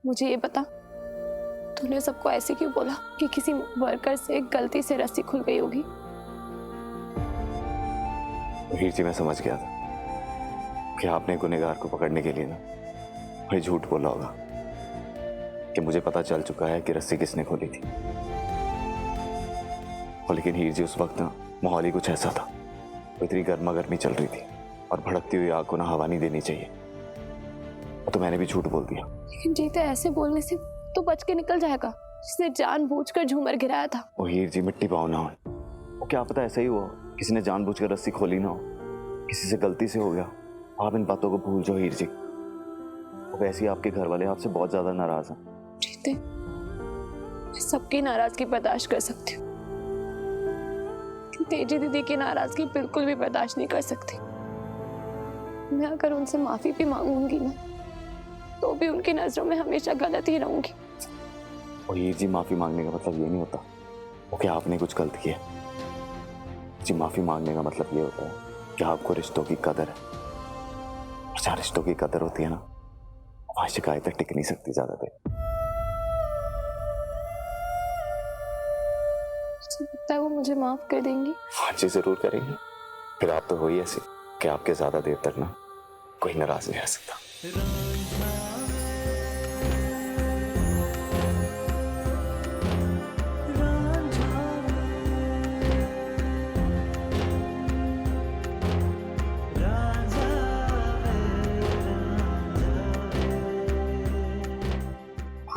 मुझे ये बता, तूने सबको ऐसे क्यों बोला कि किसी वर्कर से गलती से रस्सी खुल गई होगी? हीर जी, मैं समझ गया था कि आपने गुनहगार को पकड़ने के लिए ना भाई झूठ बोला होगा कि मुझे पता चल चुका है कि रस्सी किसने खोली थी। और लेकिन हीर जी, उस वक्त ना माहौल ही कुछ ऐसा था, वो इतनी गर्मा गर्मी चल रही थी और भड़कती हुई आग को ना हवा नहीं देनी चाहिए, तो मैंने भी झूठ बोल दिया। लेकिन जीते, ऐसे बोलने से तो बच के निकल जाएगा, जिसने जानबूझकर झूमर गिराया था। ओ हीर जी, मिट्टी पाओ ना हो, वो क्या पता ऐसा ही हुआ, किसी ने जानबूझकर रस्सी खोली ना हो, किसी से गलती से हो गया। आप इन बातों को भूल जाओ हीर जी। वैसे ही आपके घर वाले आपसे बहुत ज्यादा नाराज हैं। जीते, मैं सबकी नाराजगी बर्दाश्त कर सकती हूँ, तेजी दीदी की नाराजगी बिल्कुल भी बर्दाश्त नहीं कर सकती। मैं अगर उनसे माफी भी मांगूंगी ना, तो भी उनकी नजरों में हमेशा गलत ही रहूंगी। और हीर जी, माफी मांगने का मतलब ये नहीं होता वो कि आपने कुछ गलत किया जी। माफी मांगने का मतलब ये होता है कि आपको रिश्तों की कदर है, और जहाँ रिश्तों की कदर होती है ना, वहां शिकायतें टिक नहीं सकती ज्यादा देर। मुझे लगता है वो मुझे माफ कर देंगी। हाँ जी, जरूर करेंगे। फिर आप तो हो ही ऐसे कि आपके ज्यादा देर तक ना कोई नाराज नहीं रह सकता।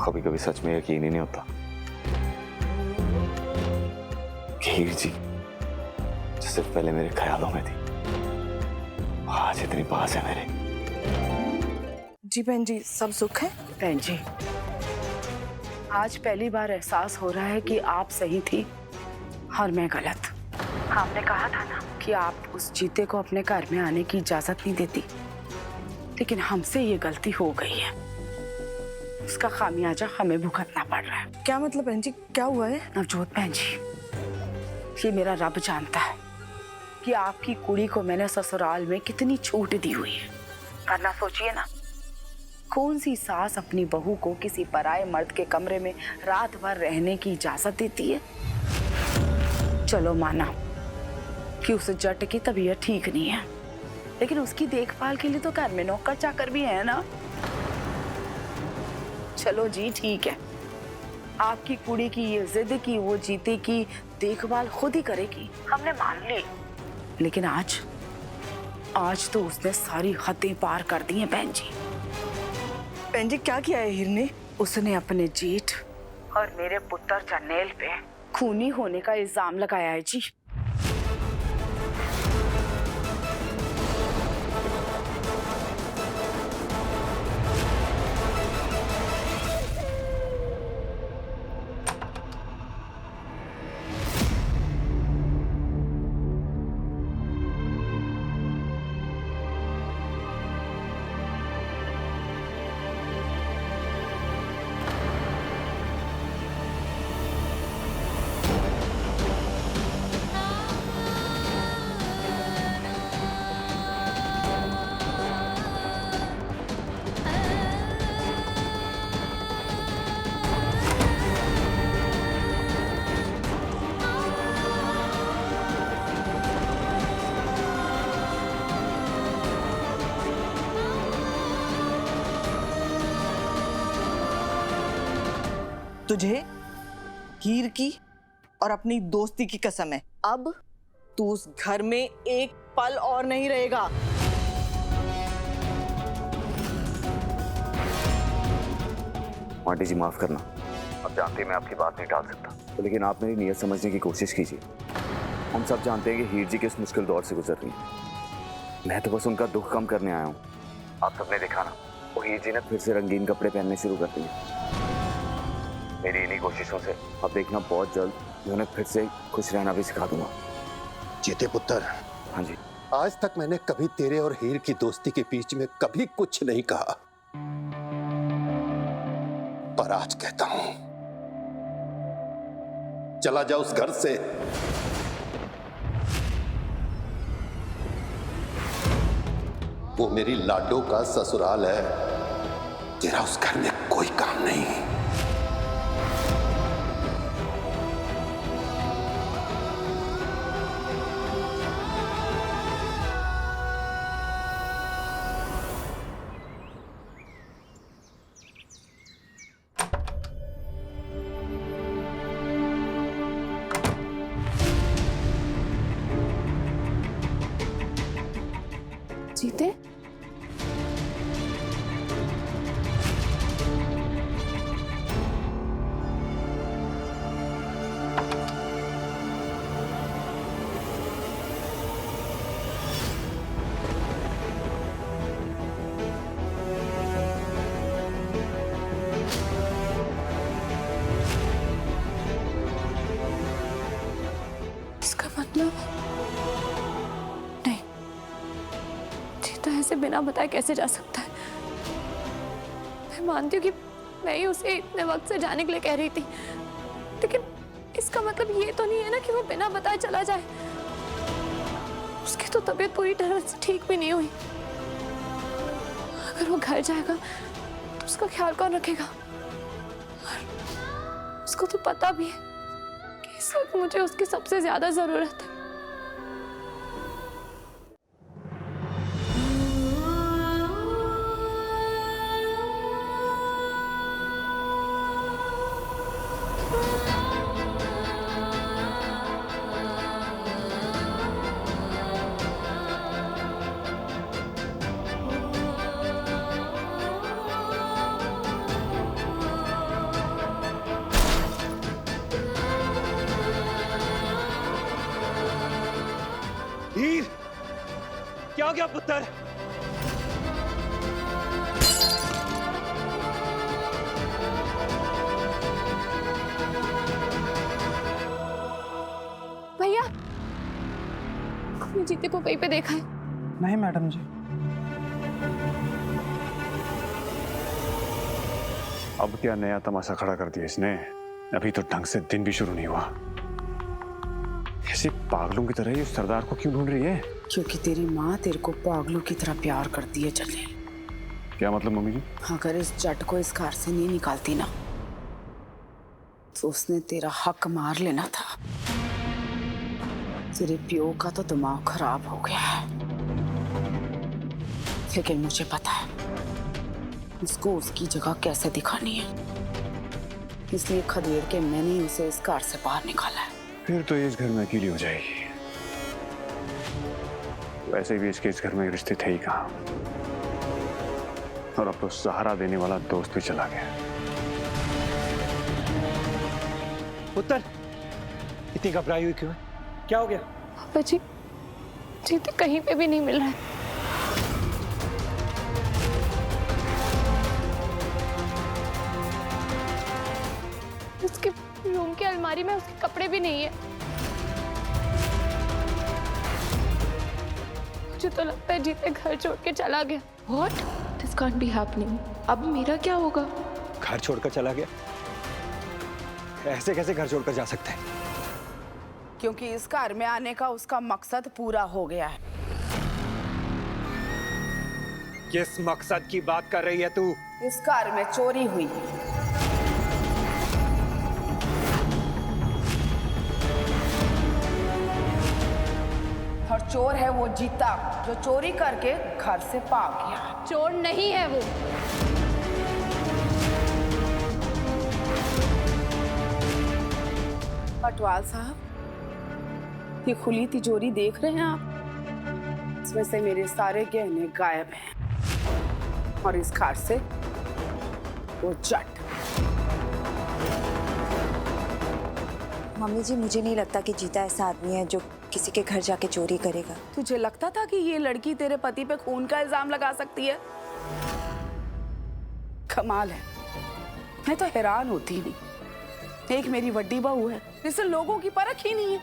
कभी कभी सच में यकीन ही नहीं होता कि हीर जी जो सिर्फ पहले मेरे ख्यालों में थी, आज इतनी पास है मेरे। जी बहन जी, सब सुख है? बहन जी, आज पहली बार एहसास हो रहा है कि आप सही थी और मैं गलत। आपने कहा था ना कि आप उस जीते को अपने घर में आने की इजाजत नहीं देती, लेकिन हमसे ये गलती हो गई है, उसका खामियाजा हमें भुगतना पड़ रहा है। क्या मतलब बहन जी, क्या हुआ है? नवजोत बहन जी, ये मेरा रब जानता है कि आपकी कुड़ी को मैंने ससुराल में कितनी छूट दी हुई है। करना सोचिए ना, कौन सी सास अपनी बहू को किसी पराये मर्द के कमरे में रात भर रहने की इजाजत देती है? चलो माना कि उस जट की तबीयत ठीक नहीं है, लेकिन उसकी देखभाल के लिए तो घर में नौकर चाकर भी है ना। चलो जी ठीक है, आपकी कुड़ी की ये जिद की वो जीते की देखभाल खुद ही करेगी, हमने मान ली। लेकिन आज तो उसने सारी हदें पार कर दी हैं बहन जी। बहन जी, क्या किया है हीर ने? उसने अपने जेठ और मेरे पुत्र जरनेल पे खूनी होने का इल्जाम लगाया है जी। तुझे हीर की और अपनी दोस्ती की कसम है, अब तू उस घर में एक पल और नहीं रहेगा। आंटी जी, माफ करना, आप जानते हैं मैं आपकी बात नहीं टाल सकता, तो लेकिन आप मेरी नीयत समझने की कोशिश कीजिए। हम सब जानते हैं कि हीर जी किस मुश्किल दौर से गुजर रही है। मैं तो बस उनका दुख कम करने आया हूँ। आप सबने देखा ना, वो हीर जी ने फिर से रंगीन कपड़े पहनने शुरू कर दिए। मेरी इन्हीं कोशिशों से अब देखना बहुत जल्द मैं उन्हें फिर से खुश रहना भी सिखा दूंगा। जीते पुत्र। हाँ जी। आज तक मैंने कभी तेरे और हीर की दोस्ती के बीच में कभी कुछ नहीं कहा, पर आज कहता हूं, चला जा उस घर से। वो मेरी लाडो का ससुराल है, तेरा उस घर में कोई काम नहीं। जीते? इसका मतलब नहीं, जीता ऐसे बिना बताए कैसे जा सकता है? मैं मानती हूँ कि मैं ही उसे इतने वक्त से जाने के लिए कह रही थी, लेकिन इसका मतलब ये तो नहीं है ना कि वो बिना बताए चला जाए। उसकी तो तबीयत पूरी तरह से ठीक भी नहीं हुई। अगर वो घर जाएगा तो उसका ख्याल कौन रखेगा? और उसको तो पता भी है कि इस वक्त मुझे उसकी सबसे ज्यादा जरूरत है। हीर, क्या हो गया पुत्र? भैया, आपने जीते को कहीं पे देखा है? नहीं मैडम जी। अब क्या नया तमाशा खड़ा कर दिया इसने? अभी तो ढंग से दिन भी शुरू नहीं हुआ। ऐसे पागलों की तरह ही उस सरदार को क्यों ढूंढ रही है? क्योंकि तेरी माँ तेरे को पागलों की तरह प्यार करती है जलील। क्या मतलब मम्मी जी? अगर इस जट को इस घर से नहीं निकालती ना तो उसने तेरा हक मार लेना था। तेरे प्यो का तो दिमाग खराब हो गया है, लेकिन मुझे पता है उसको उसकी जगह कैसे दिखानी है, इसलिए खदेड़ के मैंने ही उसे इस घर से बाहर निकाला है। फिर तो ये इस घर में अकेली हो जाएगी। वैसे भी इसके इस घर में रिश्ते थे ही कहाँ, और अब तो सहारा देने वाला दोस्त भी चला गया। पुत्र, इतनी घबराई हुई क्यों है? क्या हो गया? पापा जी, जीते कहीं पे भी नहीं मिल रहा है। उसके रूम की अलमारी में उसके कपड़े भी नहीं है। मुझे तो लगता है जीते घर छोड़ के चला गया। What? This can't be happening. अब मेरा क्या होगा? घर छोड़कर चला गया? ऐसे कैसे घर छोड़कर जा सकते हैं? क्योंकि इस घर में आने का उसका मकसद पूरा हो गया है। किस मकसद की बात कर रही है तू? इस घर में चोरी हुई। और चोर है वो जीता, जो चोरी करके घर से भाग गया। चोर नहीं है वो। पटवाल साहब, ये खुली तिजोरी देख रहे हैं आप? इसमें से मेरे सारे गहने गायब हैं, और इस घर से वो जट। मम्मी जी, मुझे नहीं लगता कि जीता ऐसा आदमी है जो किसी के घर जाके चोरी करेगा। तुझे लगता था कि ये लड़की तेरे पति पे खून का इल्जाम लगा सकती है? कमाल है, मैं तो हैरान होती नहीं। एक मेरी बड़ी बहू है जिसे लोगों की परख ही नहीं है,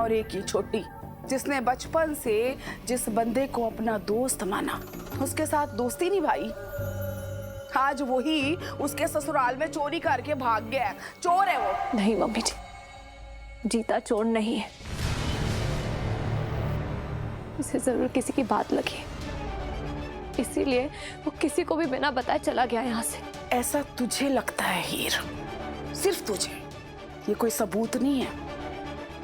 और एक ही छोटी जिसने बचपन से जिस बंदे को अपना दोस्त माना उसके साथ दोस्ती निभाई। आज वही उसके ससुराल में चोरी करके भाग गया है। चोर है वो। नहीं मम्मी जी, जीता चोर नहीं है। उसे जरूर किसी की बात लगी है। इसीलिए वो किसी को भी बिना बताए चला गया यहाँ से। ऐसा तुझे लगता है हीर, सिर्फ तुझे। ये कोई सबूत नहीं है,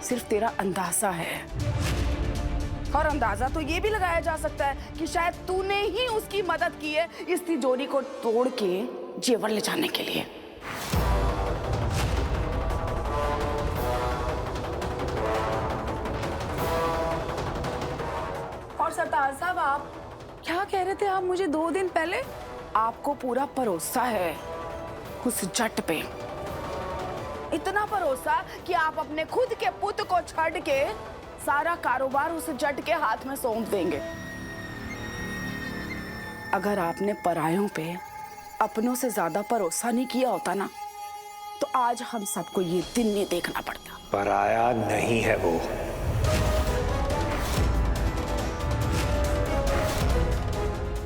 सिर्फ तेरा अंदाजा है। और अंदाजा तो ये भी लगाया जा सकता है कि शायद तूने ही उसकी मदद की है इस तिजोरी को तोड़ के जेवर ले जाने के लिए। और सरताज साहब, आप क्या कह रहे थे? आप मुझे 2 दिन पहले, आपको पूरा भरोसा है उस जट पे, इतना भरोसा कि आप अपने खुद के पुत्र को छड़ के सारा कारोबार उस जट के हाथ में सौंप देंगे। अगर आपने परायों पे अपनों से ज्यादा भरोसा नहीं किया होता ना, तो आज हम सबको ये दिन नहीं देखना पड़ता। पराया नहीं है वो।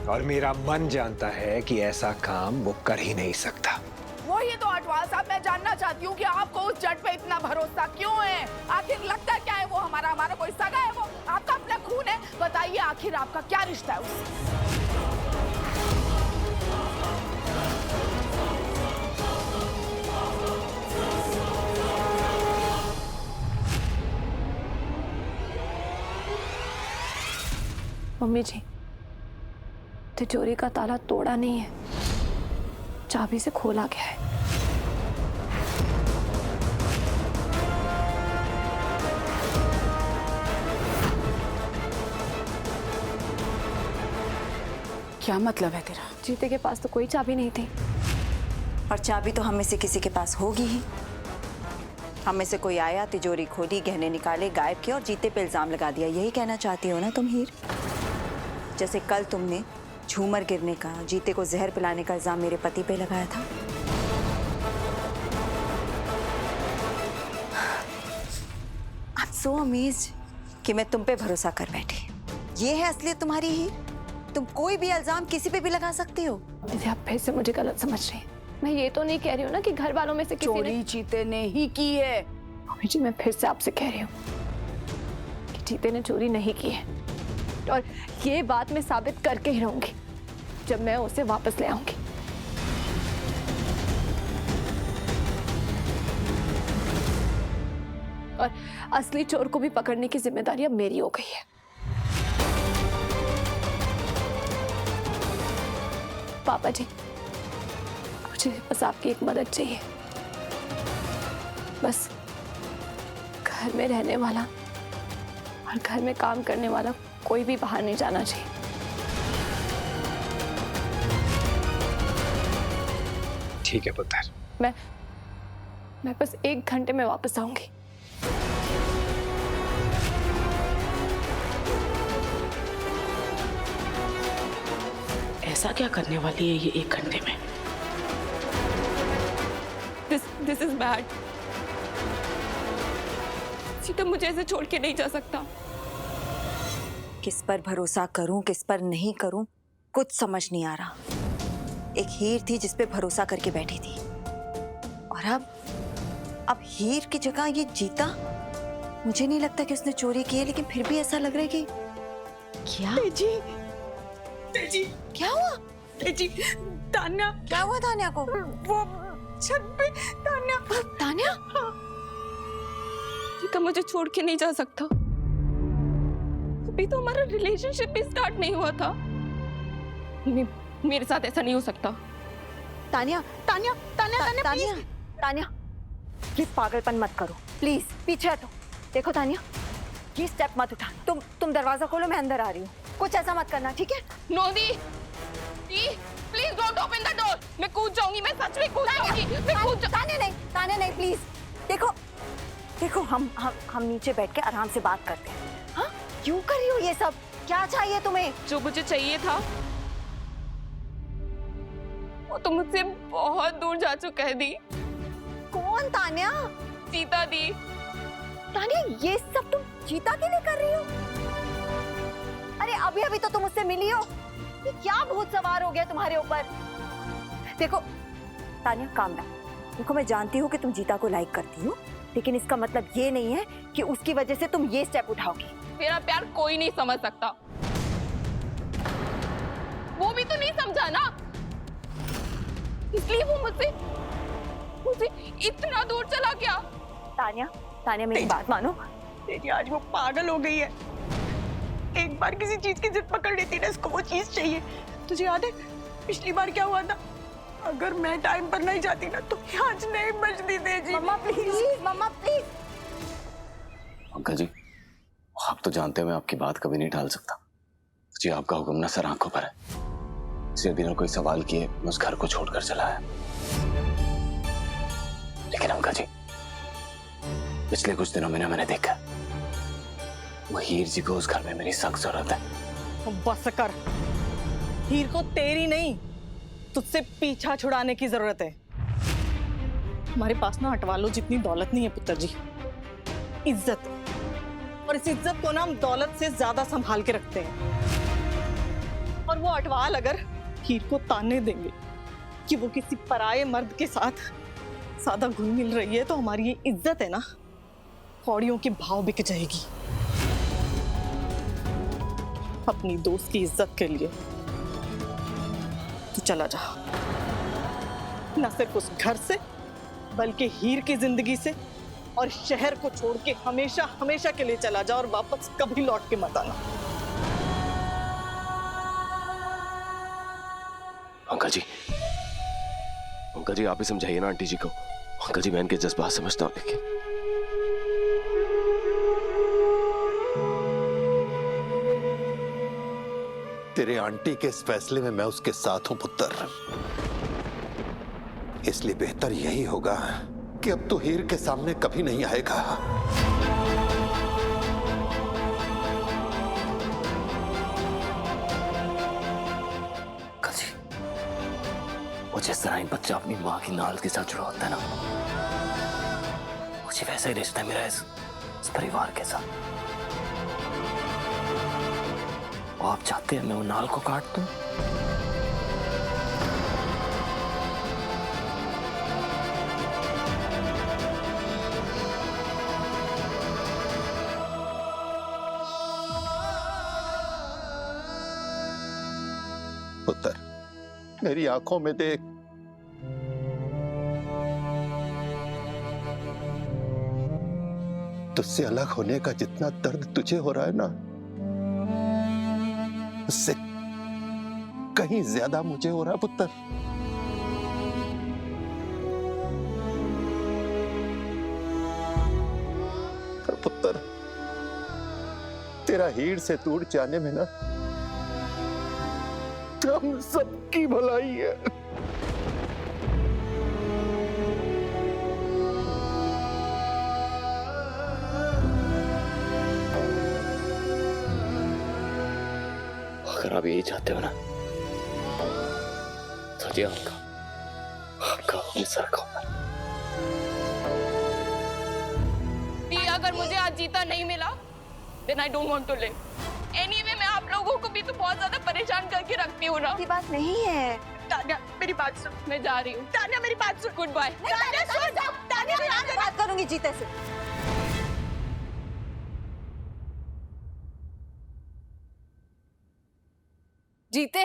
और मेरा मन जानता है कि ऐसा काम वो कर ही नहीं सकता। वही तो अटवाल साहब, मैं जानना चाहती हूँ कि आपको उस जट पे इतना भरोसा क्यों है? आखिर लगता क्या है वो हमारा कोई सगा है? वो आपका अपना खून है? बताइए आखिर आपका क्या रिश्ता है उससे? मम्मी जी, तिजोरी का ताला तोड़ा नहीं है, चाबी से खोला गया है। क्या मतलब है तेरा? जीते के पास तो कोई चाबी नहीं थी। और चाबी तो हम में से किसी के पास होगी ही। हम में से कोई आया, तिजोरी खोली, गहने निकाले, गायब किया और जीते पे इल्जाम लगा दिया। यही कहना चाहती हो ना तुम हीर? जैसे कल तुमने झूमर गिरने का, जीते को जहर पिलाने का इल्जाम मेरे पति पे लगाया था। आई एम सो अमेज्ड कि मैं तुम पे भरोसा कर बैठी। ये है असलियत तुम्हारी ही? तुम कोई भी इल्जाम किसी पे भी लगा सकती हो। दीदी, आप फिर से मुझे गलत समझ रही हैं। मैं ये तो नहीं कह रही हूँ ना कि घर वालों में से किसी ने। चोरी जीते ने ही की है। मम्मी जी, मैं फिर से आपसे कह रही हूँ कि जीते ने चोरी नहीं की है, और ये बात मैं साबित करके ही रहूंगी जब मैं उसे वापस ले आऊंगी। और असली चोर को भी पकड़ने की जिम्मेदारी अब मेरी हो गई है। पापा जी, मुझे बस आपकी एक मदद चाहिए। बस घर में रहने वाला और घर में काम करने वाला कोई भी बाहर नहीं जाना चाहिए। ठीक है पुत्र। मैं बस 1 घंटे में वापस आऊंगी। ऐसा क्या करने वाली है ये 1 घंटे में? This is bad. सीता मुझे ऐसे छोड़ के नहीं जा सकता। किस पर भरोसा करूं, किस पर नहीं करूं, कुछ समझ नहीं आ रहा। एक हीर थी जिस पे भरोसा करके बैठी थी, और अब हीर की जगह ये जीता। मुझे नहीं लगता कि उसने चोरी की है, लेकिन फिर भी ऐसा लग रहा है कि क्या? तेजी, क्या हुआ? तेजी, तान्या। क्या हुआ तान्या को? वो छत पे तान्या। तान्या? सीता मुझे छोड़ के नहीं जा सकता। अभी तो हमारा रिलेशनशिप भी स्टार्ट नहीं हुआ था। मेरे साथ ऐसा नहीं हो सकता। तान्या, तान्या, तान्या, तान्या, तान्या, तान्या, प्लीज पागलपन मत करो, प्लीज पीछे हटो। देखो तान्या, ये स्टेप मत उठा। तुम दरवाजा खोलो, मैं अंदर आ रही हूँ। कुछ ऐसा मत करना, ठीक है? Know the, please don't open the door. मैं कूद जाऊंगी, मैं सच में कूद जाऊंगी। तान्या नहीं, प्लीज। देखो हम नीचे बैठ के आराम से बात करते हैं। हाँ, क्यों कर रही हो ये सब? क्या चाहिए तुम्हें? जो मुझे चाहिए था वो तो मुझसे बहुत दूर जा चुका है दी। कौन? तान्या? सीता दी। तान्या, ये सब तुम चीता के लिए कर रही हो? अरे अभी तो तुम मुझसे मिली हो। ये क्या भूत सवार हो गया तुम्हारे ऊपर? देखो तान्या, काम डाउन। देखो, मैं जानती हूँ कि तुम जीता को लाइक करती हो, लेकिन इसका मतलब ये नहीं है कि उसकी वजह से तुम ये स्टेप उठाओगी। मेरा प्यार कोई नहीं समझ सकता। वो भी तो नहीं समझा ना, इसलिए वो मुझसे इतना दूर चला गया। तान्या, तान्या मेरी बात मानो। तेरी आज वो पागल हो गई है। एक बार किसी चीज की जिद पकड़ लेती ना, इसको वो चीज चाहिए। तुझे याद है पिछली बार क्या हुआ था? अगर मैं टाइम पर नहीं जाती ना तो आज नहीं बचती तेजी। मम्मा प्लीज, मम्मा प्लीज। अंकल जी, आप तो जानते हैं मैं आपकी बात कभी नहीं टाल सकता जी। आपका हुक्म ना सर आंखों पर है, इसलिए बिना कोई सवाल किए मैं उस घर को छोड़कर चला आया। लेकिन अंकल जी, पिछले कुछ दिनों में ना मैंने देखा वो हीर जी को उस घर में मेरी सख्त जरूरत है। बस कर, हीर को तेरी नहीं तुझसे पीछा छुड़ाने की जरूरत है। हमारे पास ना हटवालो जितनी दौलत नहीं है पुत्र जी, इज्जत। और इस इज्जत को ना हम दौलत से ज्यादा संभाल के रखते हैं। और वो अटवाल अगर हीर को ताने देंगे कि वो किसी पराये मर्द के साथ ज्यादा घुल मिल रही है, तो हमारी ये इज्जत है ना कौड़ियों के भाव बिक जाएगी। अपनी दोस्त की इज्जत के लिए तू चला जा, न सिर्फ उस घर से बल्कि हीर की जिंदगी से और शहर को छोड़ के हमेशा हमेशा के लिए चला जा और वापस कभी लौट के मत आना। अंकल जी आप ही समझाइए ना आंटी जी को। अंकल जी मैं इनके जज्बात समझता हूँ, लेकिन तेरे आंटी के इस फैसले में मैं उसके साथ हूं पुत्र। इसलिए बेहतर यही होगा कि अब तो हीर के सामने कभी नहीं आएगा। वो जिस तरह एक बच्चा अपनी माँ की नाल के साथ जुड़ा होता है ना, मुझे वैसा ही रिश्ता है मेरा इस परिवार के साथ। और आप चाहते हैं मैं वो नाल को काट दूं? पुत्र, मेरी आंखों में देख, तुझसे अलग होने का जितना दर्द तुझे हो रहा है ना, उससे कहीं ज्यादा मुझे हो रहा है पुत्र। पर पुत्र, तेरा हीर से दूर जाने में ना हम सबकी भलाई है। अगर आप यही चाहते हो ना तो जी आपका अपने सर का अगर मुझे आज जीता नहीं मिला then I don't want to live. Anyway, मैं आप लोगों को भी तो बहुत ज्यादा परेशान करके रखती हूँ ना। ये बात नहीं है। तान्या मेरी बात सुन। मैं जा रही हूँ। तान्या मेरी बात सुन। Goodbye. तान्या सुन। तान्या मैं बात करूंगी जीते से। जीते,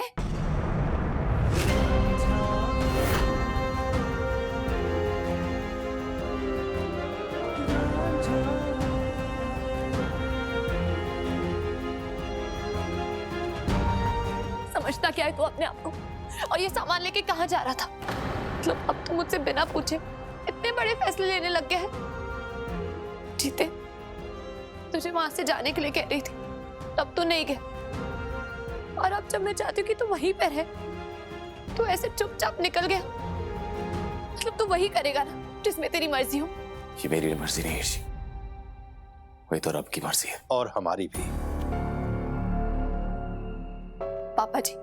समझता क्या है तू अपने आप को? और ये सामान लेके कहाँ जा रहा था? मतलब अब तो मुझसे बिना पूछे इतने बड़े फैसले लेने लग गया है। जीते, तुझे वहां से जाने के लिए कह रही थी, तब तो नहीं गया। और अब जब मैं चाहती हूँ कि तू वहीं पर है, तो ऐसे चुपचाप निकल गया। मतलब तू वही करेगा ना जिसमें तेरी मर्जी हो? ये मेरी मर्जी नहीं हीर जी, वही तो रब की मर्जी है। और हमारी भी। पापा जी,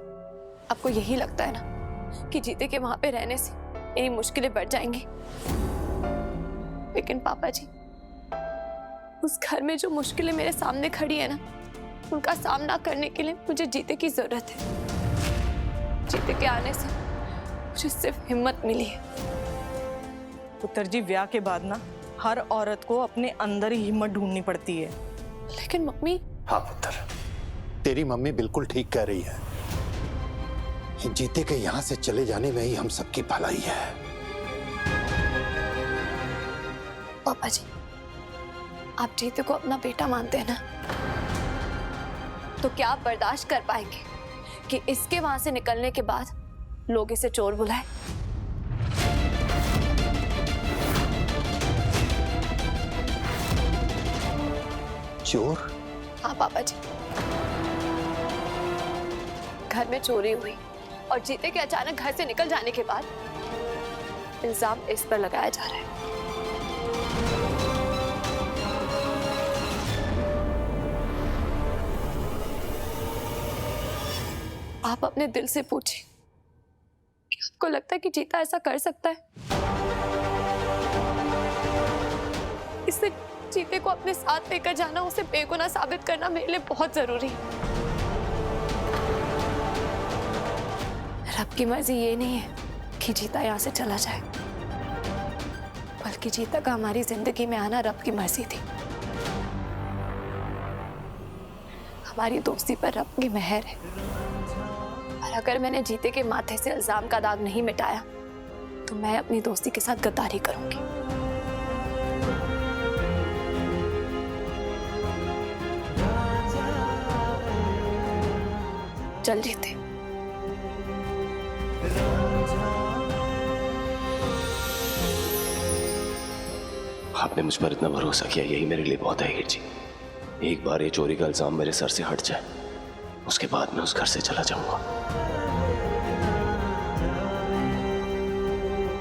आपको यही लगता है ना कि जीते के वहां पे रहने से मेरी मुश्किलें बढ़ जाएंगी? लेकिन पापा जी, उस घर में जो मुश्किलें मेरे सामने खड़ी है ना, उनका सामना करने के लिए मुझे जीते की जरूरत है। जीते के आने से मुझे सिर्फ हिम्मत मिली है। पुत्र जी, ब्याह के बाद ना हर औरत को अपने अंदर ही हिम्मत ढूंढनी पड़ती है। लेकिन मम्मी। हाँ पुत्र, तेरी मम्मी बिल्कुल ठीक कह रही है। जीते के यहाँ से चले जाने में ही हम सबकी भलाई है। पापा जी, आप जीते को अपना बेटा मानते हैं ना, तो क्या आप बर्दाश्त कर पाएंगे कि इसके वहां से निकलने के बाद लोग इसे चोर बुलाए? चोर? हाँ पापा जी, घर में चोरी हुई और जीते के अचानक घर से निकल जाने के बाद इल्जाम इस पर लगाया जा रहा है। आप अपने दिल से पूछिए, आपको लगता है कि जीता ऐसा कर सकता है? इससे जीते को अपने साथ लेकर जाना, उसे बेगुनाह साबित करना मेरे लिए बहुत जरूरी है। रब की मर्जी ये नहीं है कि जीता यहाँ से चला जाए, बल्कि जीता का हमारी जिंदगी में आना रब की मर्जी थी। हमारी दोस्ती पर रब की मेहर है, और अगर मैंने जीते के माथे से इल्जाम का दाग नहीं मिटाया तो मैं अपनी दोस्ती के साथ गद्दारी करूंगी। चल जीते। आपने मुझ पर इतना भरोसा किया, यही मेरे लिए बहुत है हीर जी। एक बार ये चोरी का इल्जाम मेरे सर से हट जाए, उसके बाद मैं उस घर से चला जाऊंगा।